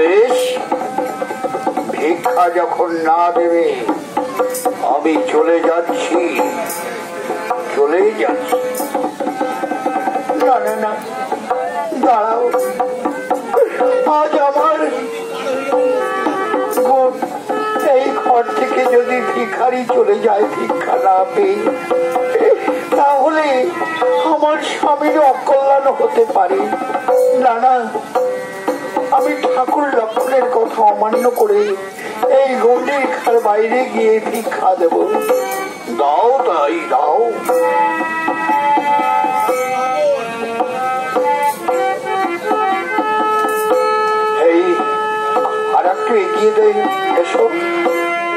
বেশ, ভিক্ষা যখন না দেবে আমি চলে যাচ্ছি, চলেই যাচ্ছি। না না না, দাঁড়াও, আজ আমার এই ঘর থেকে যদি ভিখারি চলে যায় ভিক্ষা না পেয়ে, তাহলে আমার স্বামীর অকল্যাণ হতে পারে। না না, আমি ঠাকুর লক্ষণের কথা অমান্য করে এই গন্ডির খার বাইরে গিয়ে ভিক্ষা দেব। দাও তাই দাও। এই আর একটু এগিয়ে দেয়, এসো।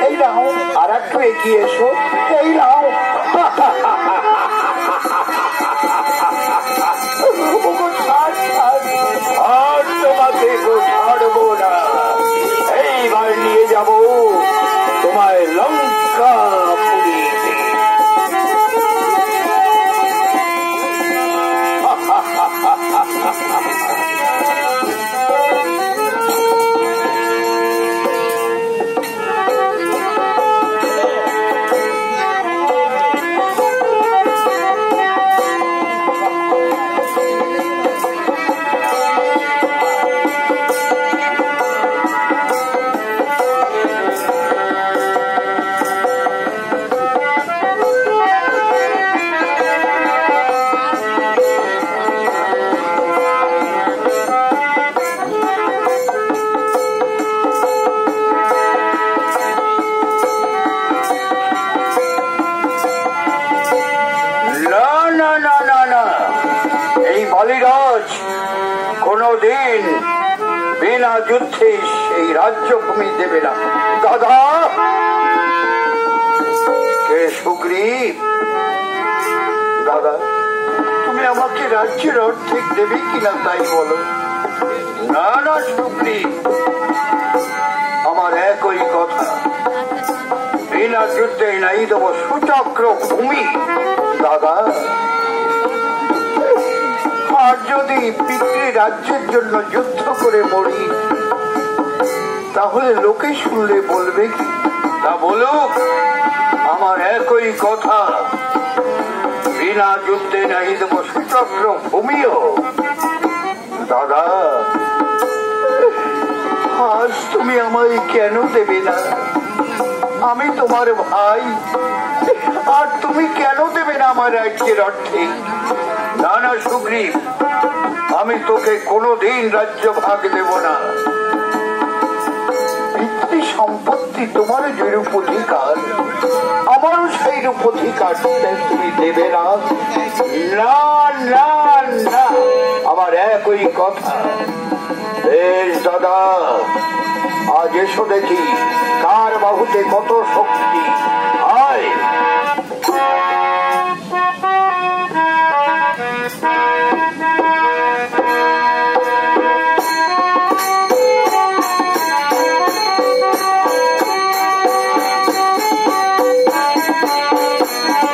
এই নাও, আর একটু এগিয়ে এসো। এই নাও। আর তোমাকে ছাড়বো না, এইবার নিয়ে যাব তোমায় লঙ্কা পুরীতে। কোনদিন বিনা যুদ্ধে সেই রাজ্যভূমি দেবে না। দাদা কে সুগ্রীব, দাদা তুমি আমাকে রাজ্যের অর্ধেক দেবে কিনা তাই বলো। না না সুগ্রীব, আমার একই কথা, বিনা যুদ্ধে নাই দেব সুচক্র ভূমি। দাদা আর যদি পিতৃ রাজ্যের জন্য যুদ্ধ করে মরি, তাহলে লোকে শুনলে বলবে কি? তা বলুক, আমার একই কথা, বিনা যুদ্ধে নাই দেব সুচক্র ভূমিও। দাদা আজ তুমি আমায় কেন দেবে না? আমি তোমার ভাই, আর তুমি কেন দেবে না আমার রাজ্যের অর্ধেক? না না সুগ্রীব, আমি তোকে কোনোদিন রাজ্য ভাগ দেব না। পিতৃ সম্পত্তি তোমার যেরূপ অধিকার, আমারও সেই রূপ অধিকার তুমি দেবে না। না না না, আমার একই কথা। বেশ দাদা, আজ এসো দেখি কার বাহুতে কত শক্তি।